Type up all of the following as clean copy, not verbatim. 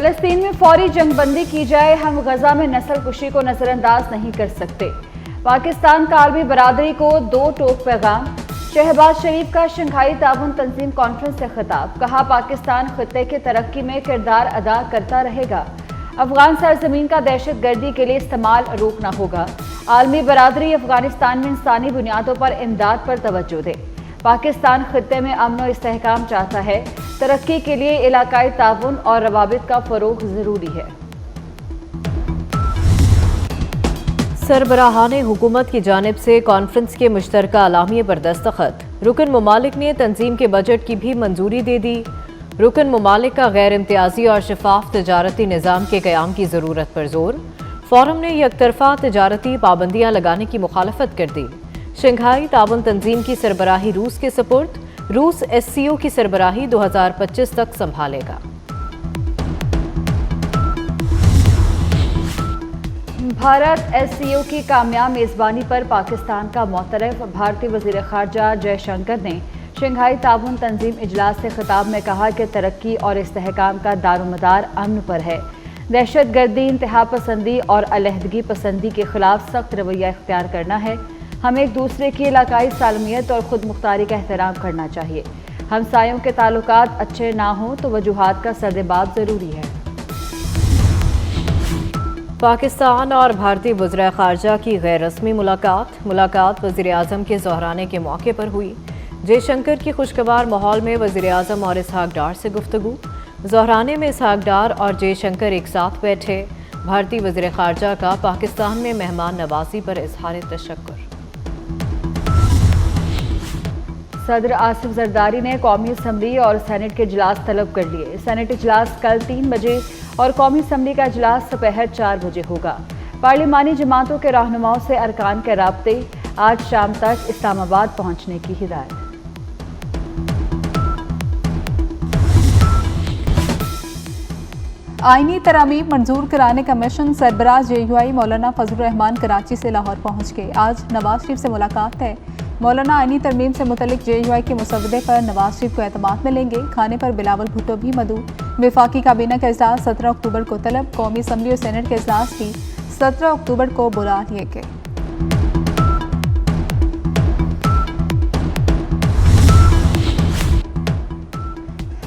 फलस्तीन में फौरी जंगबंदी की जाए, हम गजा में नस्ल कुशी को नजरअंदाज नहीं कर सकते। पाकिस्तान का आलमी बरादरी को दो टोक पैगाम। शहबाज शरीफ का शंघाई ताउन तंजीम कॉन्फ्रेंस से खिताब, कहा पाकिस्तान खित्ते के तरक्की में किरदार अदा करता रहेगा। अफगान सरजमीन का दहशत गर्दी के लिए इस्तेमाल रोकना होगा। आलमी बरादरी अफगानिस्तान में इंसानी बुनियादों पर इमदाद पर तवज्जो दे। पाकिस्तान खित्ते में अमन और इस्तेहकाम चाहता है। तरक्की के लिए इलाकाई ताउन और रवाबित का फरोग जरूरी है। सरबराहान हुकूमत की जानिब से कॉन्फ्रेंस के मुश्तरका अलामिये पर दस्तखत। रुकन ममालिक ने तंजीम के बजट की भी मंजूरी दे दी। रुकन ममालिक का गैर इम्तियाजी और शफाफ तजारती निज़ाम के क़याम की ज़रूरत पर जोर। फोरम ने यकतरफा तजारती पाबंदियाँ लगाने की मुखालफत कर दी। शंघाई ताउन तंजीम की सरबराही रूस के सपुर्द। रूस SCO की सरबराही 2025 तक संभालेगा। भारत SCO की कामयाब मेज़बानी पर पाकिस्तान का मोतरफ। भारतीय वज़ीर ख़ारजा जयशंकर ने शंघाई ताउन तंजीम इजलास से खिताब में कहा कि तरक्की और इस्तेहकाम का दारोमदार अमन पर है। दहशत गर्दी, इंतहा पसंदी और अलहदगी पसंदी के खिलाफ सख्त रवैया इख्तियार करना है। हमें एक दूसरे की इलाकाई सालमियत और खुद मुख्तारी का एहतराम करना चाहिए। हमसायों के ताल्लुकात अच्छे ना हों तो वजूहात का सद्देबाब ज़रूरी है। पाकिस्तान और भारतीय वज़ीर ख़ारजा की गैर रस्मी मुलाकात वज़ीर आज़म के ज़हराने के मौके पर हुई। जयशंकर की खुशगवार माहौल में वज़ीर आज़म और इसहाक डार से गुफ्तगू। ज़हराने में इसहाक डार और जयशंकर एक साथ बैठे। भारतीय वज़ीर ख़ारजा का पाकिस्तान में मेहमान नवाजी पर इजहार तशक्कुर। सदर आसिफ जरदारी ने कौमी असम्बली और सेनेट के इजलास तलब कर लिए। सेनेट इजलास कल 3 बजे और कौमी असम्बली का इजलास दोपहर 4 बजे होगा। पार्लिमानी जमातों के रहनुमाओं से अरकान के राब्ते आज शाम तक इस्लामाबाद पहुंचने की हिदायत। आईनी तरामीम मंजूर कराने का मिशन सरबराह JUI मौलाना फजलुर रहमान कराची से लाहौर पहुंच गए। आज नवाज शरीफ से मुलाकात है। मौलाना आईनी तरमीम से मुतल्लिक JUI के मुसवदे पर नवाज शरीफ को एतमाद में लेंगे। खाने पर बिलावल भुट्टो भी मदऊ। वफाकी काबीना का इजलास 17 अक्टूबर को तलब। कौमी असम्बली और सेनेट के इजलास भी 17 अक्टूबर को बुला लिए गए।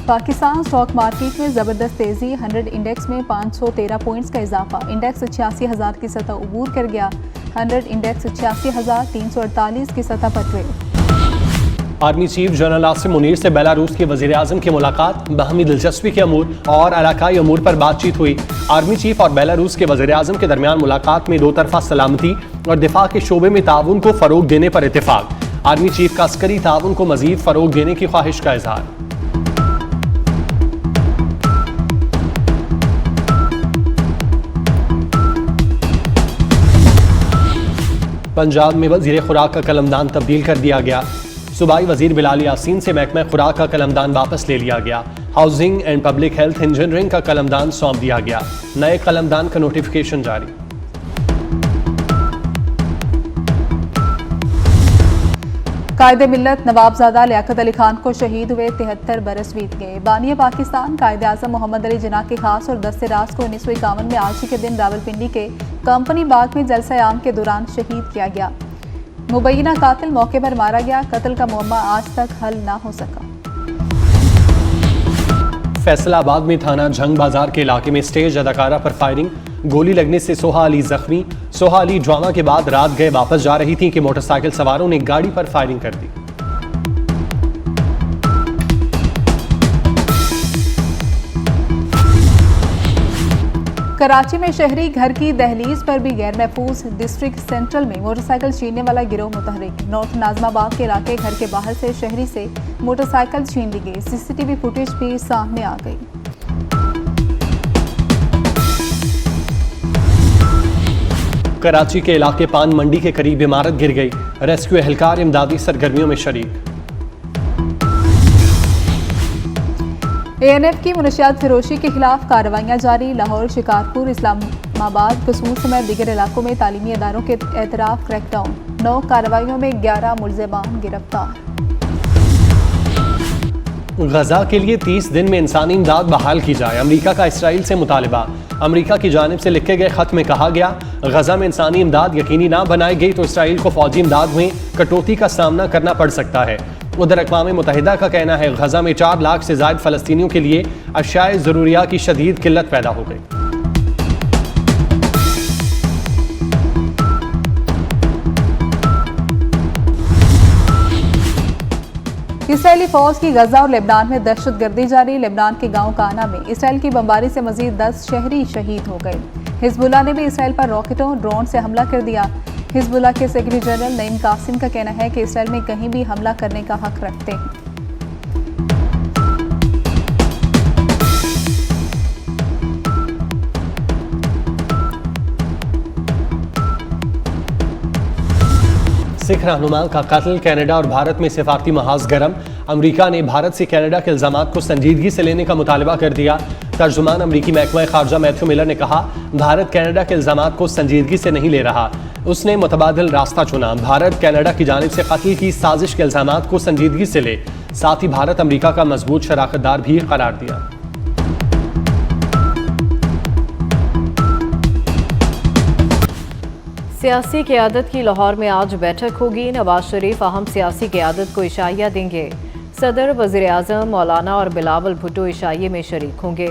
पाकिस्तान स्टॉक मार्केट में ज़बरदस्त तेज़ी। 100 इंडेक्स में 513 पॉइंट्स का इजाफा। इंडेक्स 86,000 की सतह अबूर कर गया। 100 इंडेक्स 86,348 की सतह पर trade. Army chief general Asim Munir से बेलारूस के वज़ीर आज़म की मुलाकात। बाहमी दिलचस्पी के अमूर और इलाकाई अमूर पर बातचीत हुई। आर्मी चीफ और बेलारूस के वज़ीर आज़म के दरमियान मुलाकात में दो तरफा सलामती और दिफा के शोबे में ताउन को फ़रोग देने पर इत्तेफाक। आर्मी चीफ का अस्करी ताउन को मज़ीद फ़रोग देने की ख्वाहिश का इजहार। पंजाब में वज़ीर खुराक का कलमदान तब्दील कर दिया गया। सूबाई वज़ीर बिलाल यासीन से महकमा खुराक का कलमदान वापस ले लिया गया। Housing and public health engineering का कलमदान सौंप दिया गया। नए कलमदान का नोटिफिकेशन जारी। कायदे मिल्लत नवाबजादा लियाकत अली खान को शहीद हुए 73 बरस बीत गए। बानिया पाकिस्तान कायदे आज़म मोहम्मद अली जिन्ना के खास और दस्ते राज को 1951 में आज ही के दिन रावलपिंडी के कंपनी बाग में जलसा आम के दौरान शहीद किया गया। मुबैना कातिल मौके पर मारा गया। कत्ल का मुअम्मा आज तक हल ना हो सका। फैसलाबाद में थाना झंग बाजार के इलाके में स्टेज अदाकारा पर फायरिंग। गोली लगने से सोहा अली जख्मी। सोहा अली ड्रामा के बाद रात गए वापस जा रही थी कि मोटरसाइकिल सवारों ने गाड़ी पर फायरिंग कर दी। कराची में शहरी घर की दहलीज पर भी गैर महफूज। डिस्ट्रिक्ट सेंट्रल में मोटरसाइकिल छीनने वाला गिरोह मुतहरिक। नॉर्थ नाजमाबाद के इलाके घर के बाहर से शहरी से मोटरसाइकिल छीन ली गई। CCTV फुटेज भी सामने आ गई। कराची के इलाके पान मंडी के करीब इमारत गिर गई। रेस्क्यू एहलकार इमदादी सरगर्मियों में शरीक। ANF की मुनशियात फरोशी के खिलाफ कार्रवाइयाँ जारी। लाहौर, शिकारपुर, इस्लामाबाद, कसूर समेत दीगर इलाकों में तालीमी इदारों के एतराफ क्रैकडाउन। 9 कार्रवाइयों में 11 मुलज़मान गिरफ्तार। गजा के लिए 30 दिन में इंसानी इमदाद बहाल की जाए, अमरीका का इसराइल से मुतालबा। अमरीका की जानिब से लिखे गए खत में कहा गया, गजा में इंसानी इमदाद यकीनी ना बनाई गई तो इसराइल को फौजी इमदाद में कटौती का सामना करना पड़ सकता है। उधर अक़वाम मुत्तहिदा का कहना है, गजा में 4 लाख से ज़ायद फ़लस्तीनियों के लिए अशियाए ज़रूरिया की शदीद किल्लत पैदा हो गई। इसराइली फौज की गजा और लेबनान में दहशतगर्दी जारी। लेबनान के गांव काना में इसराइल की बमबारी से मजीद 10 शहरी शहीद हो गए। हिजबुल्लाह ने भी इसराइल पर रॉकेटों ड्रोन से हमला कर दिया। हिजबुल्लाह के सेक्रेटरी जनरल नईम कासिम का कहना है कि इसराइल में कहीं भी हमला करने का हक रखते हैं। सिख रहनुमा का कत्ल, कनाडा और भारत में सिफारती महाज गरम। अमरीका ने भारत से कनाडा के इल्जामात को संजीदगी से लेने का मुतालबा कर दिया। तर्जुमान अमरीकी महकमा खारजा मैथ्यू मिलर ने कहा, भारत कनाडा के इल्जामात को संजीदगी से नहीं ले रहा। उसने मुतबादिल रास्ता चुना। भारत कनाडा की जानिब से कत्ल की साजिश के इल्जामात को संजीदगी से ले, साथ ही भारत अमरीका का मजबूत शराकतदार भी करार दिया। सियासी क़यादत की लाहौर में आज बैठक होगी। नवाज शरीफ अहम सियासी क़यादत को इशाइया देंगे। सदर, वज़ीर आज़म, मौलाना और बिलावल भुट्टो इशाइये में शरीक होंगे।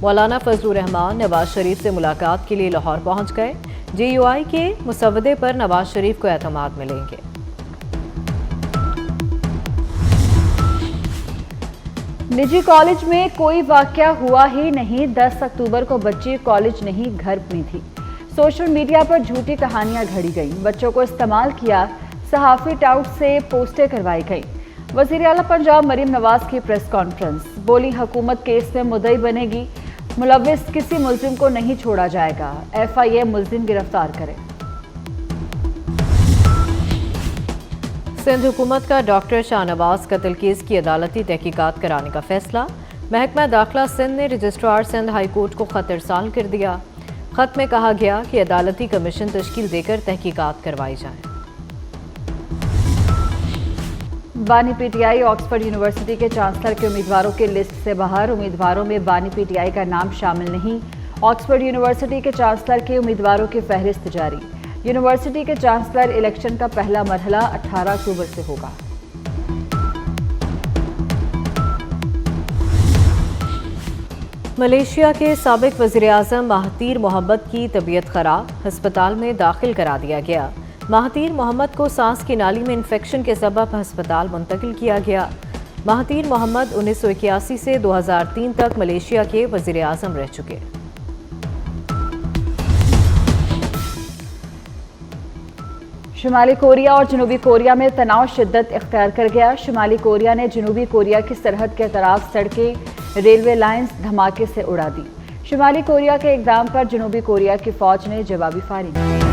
मौलाना फजलुर रहमान नवाज शरीफ से मुलाकात के लिए लाहौर पहुंच गए। JUI के मुसवदे पर नवाज शरीफ को एतमाद मिलेंगे। निजी कॉलेज में कोई वाकया हुआ ही नहीं। 10 अक्टूबर को बच्ची कॉलेज नहीं घर में थी। सोशल मीडिया पर झूठी कहानियां घड़ी गईं। बच्चों को इस्तेमाल किया, सहाफ़ी टाउट से पोस्टें करवाई गईं। वज़ीर आला पंजाब मरीम नवाज की प्रेस कॉन्फ्रेंस, बोली हुकूमत केस में मुद्दई बनेगी, मुलव्विस किसी मुल्जिम को नहीं छोड़ा जाएगा, FIA मुल्जिम गिरफ्तार करे। सिंध हुकूमत का डॉक्टर शाहनवाज कत्ल केस की अदालती तहकीकात कराने का फैसला। महकमा दाखिला सिंध ने रजिस्ट्रार सिंध हाई कोर्ट को खत इरसाल कर दिया। खत में कहा गया कि अदालती कमीशन तश्कील देकर तहकीकात करवाई जाए। बानी PTI ऑक्सफोर्ड यूनिवर्सिटी के चांसलर के उम्मीदवारों की लिस्ट से बाहर। उम्मीदवारों में बानी PTI का नाम शामिल नहीं। ऑक्सफोर्ड यूनिवर्सिटी के चांसलर के उम्मीदवारों की फहरिस्त जारी। यूनिवर्सिटी के चांसलर इलेक्शन का पहला मरहला 18 अक्टूबर से होगा। मलेशिया के साबिक वज़ीर आज़म महातीर मोहम्मद की तबीयत खराब, अस्पताल में दाखिल करा दिया गया। महातीर मोहम्मद को सांस की नाली में इन्फेक्शन के सबब अस्पताल मुंतकिल किया गया। महातीर मोहम्मद 1981 से 2003 तक मलेशिया के वज़ीर आज़म रह चुके। शुमाली कोरिया और जनूबी कोरिया में तनाव शिद्दत इख्तियार कर गया। शुमाली कोरिया ने जनूबी कोरिया की सरहद के तरफ सड़कें, रेलवे लाइंस धमाके से उड़ा दी। शुमाली कोरिया के इक़दाम पर जनूबी कोरिया की फौज ने जवाबी फायरिंग की।